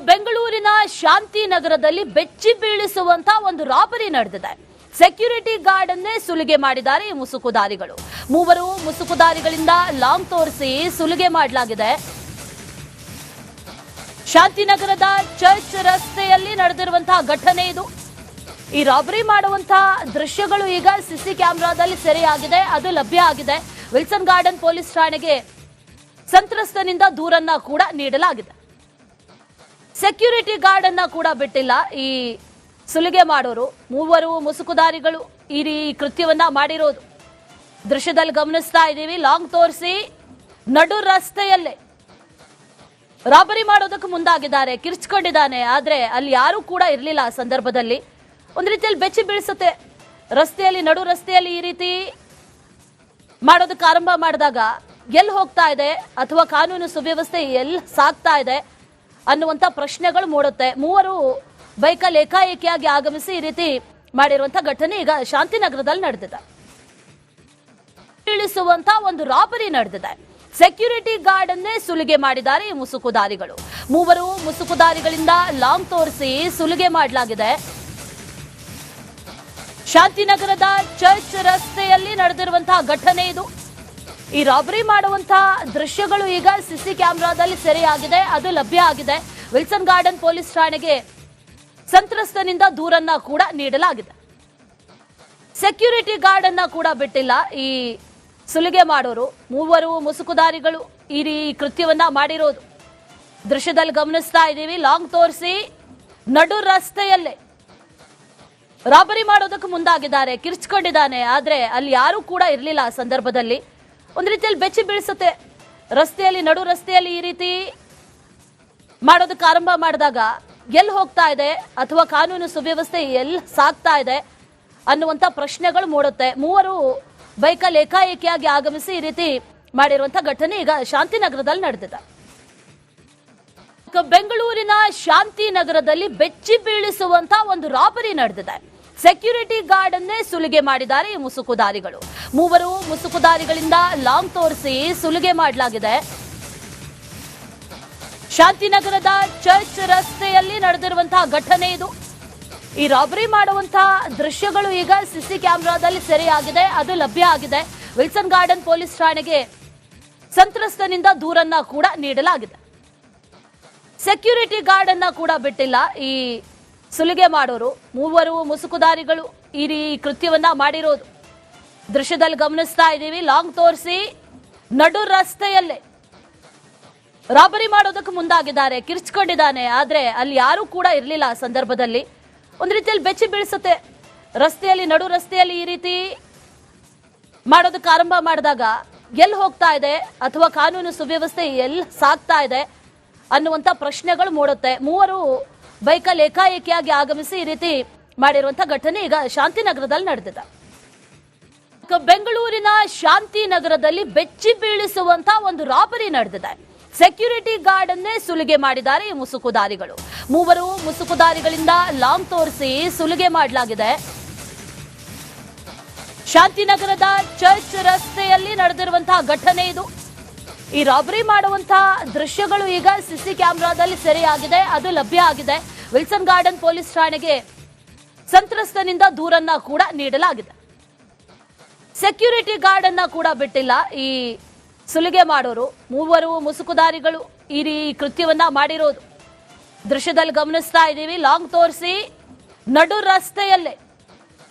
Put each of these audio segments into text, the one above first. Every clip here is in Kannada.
ಬೆಂಗಳೂರಿನ ಶಾಂತಿನಗರದಲ್ಲಿ ಬೆಚ್ಚಿ ಬೀಳಿಸುವಂತ ಒಂದು ರಾಬರಿ ನಡೆದಿದೆ. ಸೆಕ್ಯೂರಿಟಿ ಗಾರ್ಡ್ ಅನ್ನೇ ಸುಲಿಗೆ ಮಾಡಿದ್ದಾರೆ ಈ ಮುಸುಕುದಾರಿಗಳು. ಮೂವರು ಮುಸುಕುದಾರಿಗಳಿಂದ ಲಾಂಗ್ ತೋರಿಸಿ ಸುಲಿಗೆ ಮಾಡಲಾಗಿದೆ. ಶಾಂತಿನಗರದ ಚರ್ಚ್ ರಸ್ತೆಯಲ್ಲಿ ನಡೆದಿರುವಂತಹ ಘಟನೆ ಇದು. ಈ ರಾಬರಿ ಮಾಡುವಂತಹ ದೃಶ್ಯಗಳು ಈಗ ಸಿಸಿ ಕ್ಯಾಮೆರಾದಲ್ಲಿ ಸೆರೆಯಾಗಿದೆ. ಅದು ಲಭ್ಯ ಆಗಿದೆ. ವಿಲ್ಸನ್ ಗಾರ್ಡನ್ ಪೊಲೀಸ್ ಠಾಣೆಗೆ ಸಂತ್ರಸ್ತನಿಂದ ದೂರನ್ನ ಕೂಡ ನೀಡಲಾಗಿದೆ. ಸೆಕ್ಯೂರಿಟಿ ಗಾರ್ಡ್ ಅನ್ನ ಕೂಡ ಬಿಟ್ಟಿಲ್ಲ ಈ ಸುಲಿಗೆ ಮಾಡೋರು. ಮೂವರು ಮುಸುಕುದಾರಿಗಳು ಈ ಕೃತ್ಯವನ್ನ ಮಾಡಿರೋದು ದೃಶ್ಯದಲ್ಲಿ ಗಮನಿಸ್ತಾ ಇದ್ದೀವಿ. ಲಾಂಗ್ ತೋರಿಸಿ ನಡು ರಸ್ತೆಯಲ್ಲೇ ರಾಬರಿ ಮಾಡೋದಕ್ಕೆ ಮುಂದಾಗಿದ್ದಾರೆ. ಕಿರ್ಚ್ಕೊಂಡಿದ್ದಾನೆ. ಆದ್ರೆ ಅಲ್ಲಿ ಯಾರು ಕೂಡ ಇರಲಿಲ್ಲ ಆ ಸಂದರ್ಭದಲ್ಲಿ. ಒಂದು ರೀತಿಯಲ್ಲಿ ಬೆಚ್ಚಿ ಬೀಳಿಸುತ್ತೆ. ರಸ್ತೆಯಲ್ಲಿ ನಡು ರಸ್ತೆಯಲ್ಲಿ ಈ ರೀತಿ ಮಾಡೋದಕ್ಕೆ ಆರಂಭ ಮಾಡಿದಾಗ ಎಲ್ಲಿ ಹೋಗ್ತಾ ಇದೆ ಅಥವಾ ಕಾನೂನು ಸುವ್ಯವಸ್ಥೆ ಎಲ್ಲಿ ಸಾಗ್ತಾ ಇದೆ ಅನ್ನುವಂಥ ಪ್ರಶ್ನೆಗಳು ಮೂಡುತ್ತೆ. ಮೂವರು ಬೈಕಲ್ಲಿ ಏಕಾಏಕಿಯಾಗಿ ಆಗಮಿಸಿ ಈ ರೀತಿ ಮಾಡಿರುವಂತ ಘಟನೆ ಈಗ ಶಾಂತಿನಗರದಲ್ಲಿ ನಡೆದಿದೆ. ಇಳಿಸುವಂತ ಒಂದು ರಾಬರಿ ನಡೆದಿದೆ. ಸೆಕ್ಯೂರಿಟಿ ಗಾರ್ಡ್ ಅನ್ನೇ ಸುಲಿಗೆ ಮಾಡಿದ್ದಾರೆ ಈ ಮುಸುಕುದಾರಿಗಳು. ಮೂವರು ಮುಸುಕುದಾರಿಗಳಿಂದ ಲಾಂಗ್ ತೋರಿಸಿ ಸುಲಿಗೆ ಮಾಡಲಾಗಿದೆ. ಶಾಂತಿನಗರದ ಚರ್ಚ್ ರಸ್ತೆಯಲ್ಲಿ ನಡೆದಿರುವಂತಹ ಘಟನೆ ಇದು. ಈ ರಾಬರಿ ಮಾಡುವಂತಹ ದೃಶ್ಯಗಳು ಈಗ ಸಿಸಿ ಕ್ಯಾಮೆರಾದಲ್ಲಿ ಸೆರೆಯಾಗಿದೆ. ಅದು ಲಭ್ಯ ಆಗಿದೆ. ವಿಲ್ಸನ್ ಗಾರ್ಡನ್ ಪೊಲೀಸ್ ಠಾಣೆಗೆ ಸಂತ್ರಸ್ತನಿಂದ ದೂರನ್ನ ಕೂಡ ನೀಡಲಾಗಿದೆ. ಸೆಕ್ಯೂರಿಟಿ ಗಾರ್ಡ್ ಅನ್ನ ಕೂಡ ಬಿಟ್ಟಿಲ್ಲ ಈ ಸುಲಿಗೆ ಮಾಡೋರು. ಮೂವರು ಮುಸುಕುದಾರಿಗಳು ಈ ಕೃತ್ಯವನ್ನ ಮಾಡಿರೋದು ದೃಶ್ಯದಲ್ಲಿ ಗಮನಿಸ್ತಾ ಇದ್ದೀವಿ. ಲಾಂಗ್ ತೋರಿಸಿ ನಡು ರಸ್ತೆಯಲ್ಲೇ ರಾಬರಿ ಮಾಡೋದಕ್ಕೆ ಮುಂದಾಗಿದ್ದಾರೆ. ಕಿರ್ಚ್ಕೊಂಡಿದ್ದಾನೆ. ಆದ್ರೆ ಅಲ್ಲಿ ಯಾರು ಕೂಡ ಇರಲಿಲ್ಲ ಆ ಸಂದರ್ಭದಲ್ಲಿ. ಒಂದು ರೀತಿಯಲ್ಲಿ ಬೆಚ್ಚಿ ಬೀಳಿಸುತ್ತೆ. ರಸ್ತೆಯಲ್ಲಿ ನಡು ರಸ್ತೆಯಲ್ಲಿ ಈ ರೀತಿ ಮಾಡೋದಕ್ಕೆ ಆರಂಭ ಮಾಡಿದಾಗ ಎಲ್ಲಿ ಹೋಗ್ತಾ ಇದೆ ಅಥವಾ ಕಾನೂನು ಸುವ್ಯವಸ್ಥೆ ಎಲ್ಲಿ ಸಾಗ್ತಾ ಇದೆ ಅನ್ನುವಂಥ ಪ್ರಶ್ನೆಗಳು ಮೂಡುತ್ತೆ. ಮೂವರು ಬೈಕಲ್ಲಿ ಏಕಾಏಕಿಯಾಗಿ ಆಗಮಿಸಿ ಈ ರೀತಿ ಮಾಡಿರುವಂತ ಘಟನೆ ಈಗ ಶಾಂತಿನಗರದಲ್ಲಿ ನಡೆದಿದೆ. ಬೆಂಗಳೂರಿನ ಶಾಂತಿನಗರದಲ್ಲಿ ಬೆಚ್ಚಿ ಬೀಳಿಸುವಂತ ಒಂದು ರಾಬರಿ ನಡೆದಿದೆ. ಸೆಕ್ಯೂರಿಟಿ ಗಾರ್ಡ್ ಅನ್ನೇ ಸುಲಿಗೆ ಮಾಡಿದ್ದಾರೆ ಈ ಮುಸುಕುದಾರಿಗಳು. ಮೂವರು ಮುಸುಕುದಾರಿಗಳಿಂದ ಲಾಂಗ್ ತೋರಿಸಿ ಸುಲಿಗೆ ಮಾಡಲಾಗಿದೆ. ಶಾಂತಿನಗರದ ಚರ್ಚ್ ರಸ್ತೆಯಲ್ಲಿ ನಡೆದಿರುವಂತಹ ಘಟನೆ ಇದು. ಈ ರಾಬರಿ ಮಾಡುವಂತಹ ದೃಶ್ಯಗಳು ಈಗ ಸಿಸಿ ಕ್ಯಾಮೆರಾದಲ್ಲಿ ಸೆರೆಯಾಗಿದೆ. ಅದು ಲಭ್ಯ ಆಗಿದೆ. ವಿಲ್ಸನ್ ಗಾರ್ಡನ್ ಪೊಲೀಸ್ ಠಾಣೆಗೆ ಸಂತ್ರಸ್ತನಿಂದ ದೂರನ್ನ ಕೂಡ ನೀಡಲಾಗಿದೆ. ಸೆಕ್ಯೂರಿಟಿ ಗಾರ್ಡ್ ಅನ್ನ ಕೂಡ ಬಿಟ್ಟಿಲ್ಲ ಈ ಸುಲಿಗೆ ಮಾಡೋರು. ಮೂವರು ಮುಸುಕುದಾರಿಗಳು ಈ ಕೃತ್ಯವನ್ನ ಮಾಡಿರೋದು ದೃಶ್ಯದಲ್ಲಿ ಗಮನಿಸ್ತಾ ಇದ್ದೀವಿ. ಲಾಂಗ್ ತೋರಿಸಿ ನಡು ರಸ್ತೆಯಲ್ಲೇ ರಾಬರಿ ಮಾಡೋದಕ್ಕೆ ಮುಂದಾಗಿದ್ದಾರೆ. ಕಿರ್ಚ್ಕೊಂಡಿದ್ದಾನೆ. ಆದ್ರೆ ಅಲ್ಲಿ ಯಾರು ಕೂಡ ಇರಲಿಲ್ಲ ಆ ಸಂದರ್ಭದಲ್ಲಿ. ಒಂದು ರೀತಿಯಲ್ಲಿ ಬೆಚ್ಚಿ ಬೀಳಿಸುತ್ತೆ. ರಸ್ತೆಯಲ್ಲಿ ನಡು ರಸ್ತೆಯಲ್ಲಿ ಈ ರೀತಿ ಮಾಡೋದಕ್ಕೆ ಆರಂಭ ಮಾಡಿದಾಗ ಎಲ್ಲಿ ಹೋಗ್ತಾ ಇದೆ ಅಥವಾ ಕಾನೂನು ಸುವ್ಯವಸ್ಥೆ ಎಲ್ಲಿ ಸಾಗ್ತಾ ಇದೆ ಅನ್ನುವಂಥ ಪ್ರಶ್ನೆಗಳು ಮೂಡುತ್ತೆ. ಮೂವರು ಬೈಕಲ್ಲಿ ಏಕಾಏಕಿಯಾಗಿ ಆಗಮಿಸಿ ಈ ರೀತಿ ಮಾಡಿರುವಂತ ಘಟನೆ ಈಗ ಶಾಂತಿನಗರದಲ್ಲಿ ನಡೆದಿದೆ. ಬೆಂಗಳೂರಿನ ಶಾಂತಿನಗರದಲ್ಲಿ ಬೆಚ್ಚಿ ಬೀಳಿಸುವಂತ ಒಂದು ರಾಬರಿ ನಡೆದಿದೆ. ಸೆಕ್ಯೂರಿಟಿ ಗಾರ್ಡ್ ಅನ್ನೇ ಸುಲಿಗೆ ಮಾಡಿದ್ದಾರೆ ಈ ಮುಸುಕುದಾರಿಗಳು. ಮೂವರು ಮುಸುಕುದಾರಿಗಳಿಂದ ಲಾಂಗ್ ತೋರಿಸಿ ಸುಲಿಗೆ ಮಾಡಲಾಗಿದೆ. ಶಾಂತಿನಗರದ ಚರ್ಚ್ ರಸ್ತೆಯಲ್ಲಿ ನಡೆದಿರುವಂತಹ ಘಟನೆ ಇದು. ಈ ರಾಬರಿ ಮಾಡುವಂತಹ ದೃಶ್ಯಗಳು ಈಗ ಸಿಸಿ ಕ್ಯಾಮೆರಾದಲ್ಲಿ ಸೆರೆಯಾಗಿದೆ. ಅದು ಲಭ್ಯ ಆಗಿದೆ. ವಿಲ್ಸನ್ ಗಾರ್ಡನ್ ಪೊಲೀಸ್ ಠಾಣೆಗೆ ಸಂತ್ರಸ್ತನಿಂದ ದೂರನ್ನ ಕೂಡ ನೀಡಲಾಗಿದೆ. ಸೆಕ್ಯೂರಿಟಿ ಗಾರ್ಡ್ ಅನ್ನ ಕೂಡ ಬಿಟ್ಟಿಲ್ಲ ಈ ಸುಲಿಗೆ ಮಾಡೋರು. ಮೂವರು ಮುಸುಕುದಾರಿಗಳು ಈ ಕೃತ್ಯವನ್ನ ಮಾಡಿರೋದು ದೃಶ್ಯದಲ್ಲಿ ಗಮನಿಸ್ತಾ ಇದ್ದೀವಿ. ಲಾಂಗ್ ತೋರಿಸಿ ನಡು ರಸ್ತೆಯಲ್ಲೇ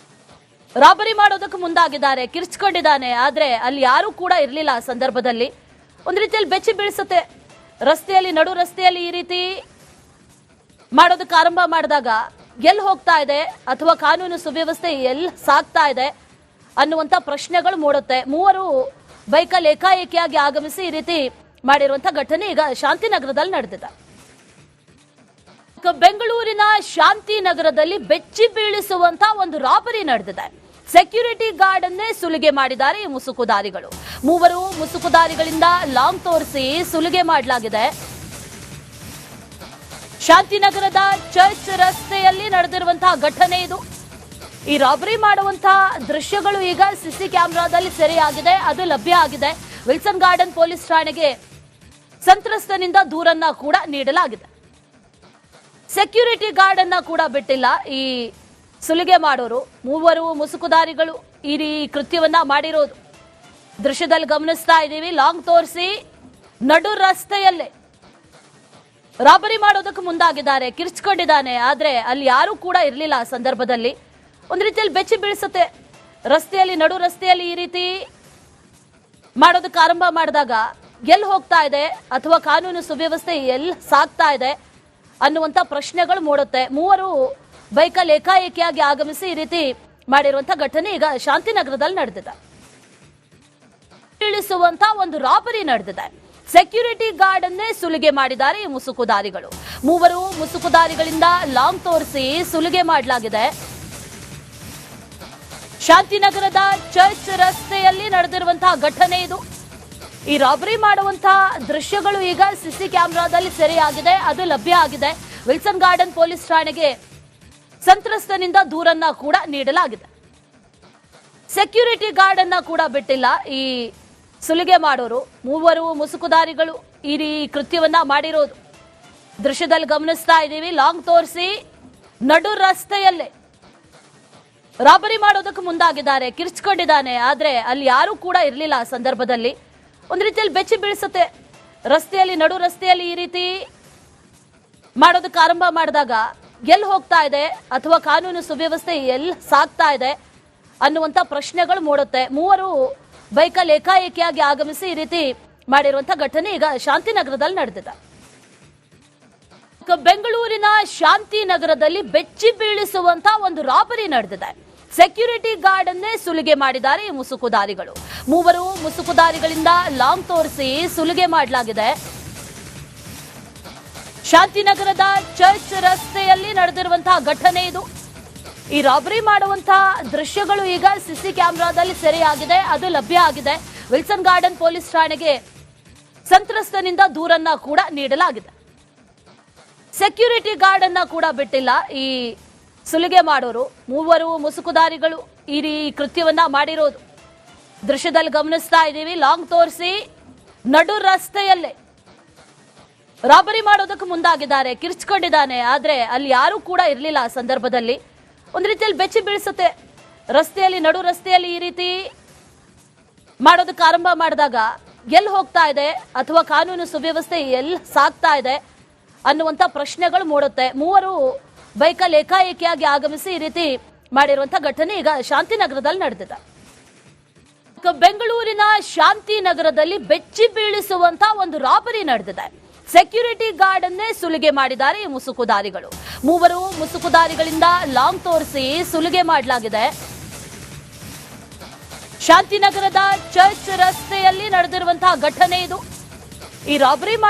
ರಾಬರಿ ಮಾಡೋದಕ್ಕೆ ಮುಂದಾಗಿದ್ದಾರೆ. ಕಿರ್ಚ್ಕೊಂಡಿದ್ದಾನೆ. ಆದ್ರೆ ಅಲ್ಲಿ ಯಾರು ಕೂಡ ಇರಲಿಲ್ಲ ಆ ಸಂದರ್ಭದಲ್ಲಿ. ಒಂದು ರೀತಿಯಲ್ಲಿ ಬೆಚ್ಚಿ ಬೀಳಿಸುತ್ತೆ. ರಸ್ತೆಯಲ್ಲಿ ನಡು ರಸ್ತೆಯಲ್ಲಿ ಈ ರೀತಿ ಮಾಡೋದಕ್ಕೆ ಆರಂಭ ಮಾಡಿದಾಗ ಎಲ್ಲಿ ಹೋಗ್ತಾ ಇದೆ ಅಥವಾ ಕಾನೂನು ಸುವ್ಯವಸ್ಥೆ ಎಲ್ಲಿ ಸಾಗ್ತಾ ಇದೆ ಅನ್ನುವಂಥ ಪ್ರಶ್ನೆಗಳು ಮೂಡುತ್ತೆ. ಮೂವರು ಬೈಕಲ್ಲಿ ಏಕಾಏಕಿಯಾಗಿ ಆಗಮಿಸಿ ಈ ರೀತಿ ಮಾಡಿರುವಂತ ಘಟನೆ ಈಗ ಶಾಂತಿನಗರದಲ್ಲಿ ನಡೆದಿದೆ. ಬೆಂಗಳೂರಿನ ಶಾಂತಿನಗರದಲ್ಲಿ ಬೆಚ್ಚಿ ಬೀಳಿಸುವಂತ ಒಂದು ರಾಬರಿ ನಡೆದಿದೆ. ಸೆಕ್ಯೂರಿಟಿ ಗಾರ್ಡ್ ಅನ್ನೇ ಸುಲಿಗೆ ಮಾಡಿದ್ದಾರೆ ಈ ಮುಸುಕುದಾರಿಗಳು. ಮೂವರು ಮುಸುಕುದಾರಿಗಳಿಂದ ಲಾಂಗ್ ತೋರಿಸಿ ಸುಲಿಗೆ ಮಾಡಲಾಗಿದೆ. ಶಾಂತಿನಗರದ ಚರ್ಚ್ ರಸ್ತೆಯಲ್ಲಿ ನಡೆದಿರುವಂತಹ ಘಟನೆ ಇದು. ಈ ರಾಬರಿ ಮಾಡುವಂತಹ ದೃಶ್ಯಗಳು ಈಗ ಸಿಸಿ ಕ್ಯಾಮೆರಾದಲ್ಲಿ ಸೆರೆಯಾಗಿದೆ. ಅದು ಲಭ್ಯ ಆಗಿದೆ. ವಿಲ್ಸನ್ ಗಾರ್ಡನ್ ಪೊಲೀಸ್ ಠಾಣೆಗೆ ಸಂತ್ರಸ್ತನಿಂದ ದೂರನ್ನ ಕೂಡ ನೀಡಲಾಗಿದೆ. ಸೆಕ್ಯೂರಿಟಿ ಗಾರ್ಡ್ ಅನ್ನ ಕೂಡ ಬಿಟ್ಟಿಲ್ಲ ಈ ಸುಲಿಗೆ ಮಾಡೋರು. ಮೂವರು ಮುಸುಕುದಾರಿಗಳು ಈ ಕೃತ್ಯವನ್ನ ಮಾಡಿರೋದು ದೃಶ್ಯದಲ್ಲಿ ಗಮನಿಸ್ತಾ ಇದ್ದೀವಿ. ಲಾಂಗ್ ತೋರಿಸಿ ನಡು ರಸ್ತೆಯಲ್ಲೇ ರಾಬರಿ ಮಾಡೋದಕ್ಕೆ ಮುಂದಾಗಿದ್ದಾರೆ. ಕಿರ್ಚ್ಕೊಂಡಿದ್ದಾನೆ, ಆದ್ರೆ ಅಲ್ಲಿ ಯಾರು ಕೂಡ ಇರಲಿಲ್ಲ ಆ ಸಂದರ್ಭದಲ್ಲಿ. ಒಂದ್ ರೀತಿಯಲ್ಲಿ ಬೆಚ್ಚಿ ಬೀಳಿಸುತ್ತೆ. ರಸ್ತೆಯಲ್ಲಿ ನಡು ರಸ್ತೆಯಲ್ಲಿ ಈ ರೀತಿ ಮಾಡೋದಕ್ಕೆ ಆರಂಭ ಮಾಡಿದಾಗ ಎಲ್ಲಿ ಹೋಗ್ತಾ ಇದೆ ಅಥವಾ ಕಾನೂನು ಸುವ್ಯವಸ್ಥೆ ಎಲ್ಲಿ ಸಾಗ್ತಾ ಇದೆ ಅನ್ನುವಂತ ಪ್ರಶ್ನೆಗಳು ಮೂಡುತ್ತೆ. ಮೂವರು ಬೈಕಲ್ಲಿ ಏಕಾಏಕಿಯಾಗಿ ಆಗಮಿಸಿ ಈ ರೀತಿ ಮಾಡಿರುವಂತ ಘಟನೆ ಈಗ ಶಾಂತಿನಗರದಲ್ಲಿ ನಡೆದಿದೆ. ಇಳಿಸುವಂತ ಒಂದು ರಾಬರಿ ನಡೆದಿದೆ. ಸೆಕ್ಯೂರಿಟಿ ಗಾರ್ಡ್ ಅನ್ನೇ ಸುಲಿಗೆ ಮಾಡಿದ್ದಾರೆ ಈ ಮುಸುಕುದಾರಿಗಳು. ಮೂವರು ಮುಸುಕುದಾರಿಗಳಿಂದ ಲಾಂಗ್ ತೋರಿಸಿ ಸುಲಿಗೆ ಮಾಡಲಾಗಿದೆ. ಶಾಂತಿನಗರದ ಚರ್ಚ್ ರಸ್ತೆಯಲ್ಲಿ ನಡೆದಿರುವಂತಹ ಘಟನೆ ಇದು. ಈ ರಾಬರಿ ಮಾಡುವಂತಹ ದೃಶ್ಯಗಳು ಈಗ ಸಿಸಿ ಕ್ಯಾಮೆರಾದಲ್ಲಿ ಸೆರೆಯಾಗಿದೆ, ಅದು ಲಭ್ಯ ಆಗಿದೆ. ವಿಲ್ಸನ್ ಗಾರ್ಡನ್ ಪೊಲೀಸ್ ಠಾಣೆಗೆ ಸಂತ್ರಸ್ತನಿಂದ ದೂರನ್ನ ಕೂಡ ನೀಡಲಾಗಿದೆ. ಸೆಕ್ಯೂರಿಟಿ ಗಾರ್ಡ್ ಅನ್ನ ಕೂಡ ಬಿಟ್ಟಿಲ್ಲ ಈ ಸುಲಿಗೆ ಮಾಡೋರು. ಮೂವರು ಮುಸುಕುದಾರಿಗಳು ಈ ಕೃತ್ಯವನ್ನ ಮಾಡಿರೋದು ದೃಶ್ಯದಲ್ಲಿ ಗಮನಿಸ್ತಾ ಇದ್ದೀವಿ. ಲಾಂಗ್ ತೋರಿಸಿ ನಡು ರಸ್ತೆಯಲ್ಲೇ ರಾಬರಿ ಮಾಡೋದಕ್ಕೆ ಮುಂದಾಗಿದ್ದಾರೆ. ಕಿರ್ಚ್ಕೊಂಡಿದ್ದಾನೆ, ಆದ್ರೆ ಅಲ್ಲಿ ಯಾರು ಕೂಡ ಇರಲಿಲ್ಲ ಆ ಸಂದರ್ಭದಲ್ಲಿ. ಒಂದ್ ರೀತಿಯಲ್ಲಿ ಬೆಚ್ಚಿ ಬೀಳಿಸುತ್ತೆ. ರಸ್ತೆಯಲ್ಲಿ ನಡು ರಸ್ತೆಯಲ್ಲಿ ಈ ರೀತಿ ಮಾಡೋದಕ್ಕೆ ಆರಂಭ ಮಾಡಿದಾಗ ಎಲ್ಲಿ ಹೋಗ್ತಾ ಇದೆ ಅಥವಾ ಕಾನೂನು ಸುವ್ಯವಸ್ಥೆ ಎಲ್ಲಿ ಸಾಗ್ತಾ ಇದೆ ಅನ್ನುವಂತ ಪ್ರಶ್ನೆಗಳು ಮೂಡುತ್ತೆ. ಮೂವರು ಬೈಕಲ್ಲಿ ಏಕಾಏಕಿಯಾಗಿ ಆಗಮಿಸಿ ಈ ರೀತಿ ಮಾಡಿರುವಂತ ಘಟನೆ ಈಗ ಶಾಂತಿನಗರದಲ್ಲಿ ನಡೆದಿದೆ. ಬೆಂಗಳೂರಿನ ಶಾಂತಿನಗರದಲ್ಲಿ ಬೆಚ್ಚಿ ಬೀಳಿಸುವಂತ ಒಂದು ರಾಬರಿ ನಡೆದಿದೆ. ಸೆಕ್ಯೂರಿಟಿ ಗಾರ್ಡ್ ಅನ್ನೇ ಸುಲಿಗೆ ಮಾಡಿದ್ದಾರೆ ಈ ಮುಸುಕುದಾರಿಗಳು. ಮೂವರು ಮುಸುಕುದಾರಿಗಳಿಂದ ಲಾಂಗ್ ತೋರಿಸಿ ಸುಲಿಗೆ ಮಾಡಲಾಗಿದೆ. ಶಾಂತಿನಗರದ ಚರ್ಚ್ ರಸ್ತೆಯಲ್ಲಿ ನಡೆದಿರುವಂತಹ ಘಟನೆ ಇದು. ಈ ರಾಬರಿ ಮಾಡುವಂತಹ ದೃಶ್ಯಗಳು ಈಗ ಸಿಸಿ ಕ್ಯಾಮೆರಾದಲ್ಲಿ ಸೆರೆಯಾಗಿದೆ, ಅದು ಲಭ್ಯ ಆಗಿದೆ. ವಿಲ್ಸನ್ ಗಾರ್ಡನ್ ಪೊಲೀಸ್ ಠಾಣೆಗೆ ಸಂತ್ರಸ್ತನಿಂದ ದೂರನ್ನ ಕೂಡ ನೀಡಲಾಗಿದೆ. ಸೆಕ್ಯೂರಿಟಿ ಗಾರ್ಡ್ ಅನ್ನ ಕೂಡ ಬಿಟ್ಟಿಲ್ಲ ಈ ಸುಲಿಗೆ ಮಾಡೋರು. ಮೂವರು ಮುಸುಕುದಾರಿಗಳು ಈ ಕೃತ್ಯವನ್ನ ಮಾಡಿರೋದು ದೃಶ್ಯದಲ್ಲಿ ಗಮನಿಸ್ತಾ ಇದ್ದೀವಿ. ಲಾಂಗ್ ತೋರಿಸಿ ನಡು ರಸ್ತೆಯಲ್ಲೇ ರಾಬರಿ ಮಾಡೋದಕ್ಕೆ ಮುಂದಾಗಿದ್ದಾರೆ. ಕಿರ್ಚ್ಕೊಂಡಿದ್ದಾನೆ, ಆದ್ರೆ ಅಲ್ಲಿ ಯಾರು ಕೂಡ ಇರಲಿಲ್ಲ ಆ ಸಂದರ್ಭದಲ್ಲಿ. ಒಂದ್ ರೀತಿಯಲ್ಲಿ ಬೆಚ್ಚಿ ಬೀಳಿಸುತ್ತೆ. ರಸ್ತೆಯಲ್ಲಿ ನಡು ರಸ್ತೆಯಲ್ಲಿ ಈ ರೀತಿ ಮಾಡೋದಕ್ಕೆ ಆರಂಭ ಮಾಡಿದಾಗ ಎಲ್ಲಿ ಹೋಗ್ತಾ ಇದೆ ಅಥವಾ ಕಾನೂನು ಸುವ್ಯವಸ್ಥೆ ಎಲ್ಲಿ ಸಾಗ್ತಾ ಇದೆ ಅನ್ನುವಂತ ಪ್ರಶ್ನೆಗಳು ಮೂಡುತ್ತೆ. ಮೂವರು ಬೈಕಲ್ಲಿ ಏಕಾಏಕಿಯಾಗಿ ಆಗಮಿಸಿ ಈ ರೀತಿ ಮಾಡಿರುವಂತ ಘಟನೆ ಈಗ ಶಾಂತಿನಗರದಲ್ಲಿ ನಡೆದಿದೆ. ಬೆಂಗಳೂರಿನ ಶಾಂತಿನಗರದಲ್ಲಿ ಬೆಚ್ಚಿ ಬೀಳಿಸುವಂತ ಒಂದು ರಾಬರಿ ನಡೆದಿದೆ. ಸೆಕ್ಯೂರಿಟಿ ಗಾರ್ಡ್ ಅನ್ನೇ ಸುಲಿಗೆ ಮಾಡಿದ್ದಾರೆ ಈ ಮುಸುಕುದಾರಿಗಳು. ಮೂವರು ಮುಸುಕುದಾರಿಗಳಿಂದ ಲಾಂಗ್ ತೋರಿಸಿ ಸುಲಿಗೆ ಮಾಡಲಾಗಿದೆ. ಶಾಂತಿನಗರದ ಚರ್ಚ್ ರಸ್ತೆಯಲ್ಲಿ ನಡೆದಿರುವಂತಹ ಘಟನೆ ಇದು. ಈ ರಾಬರಿ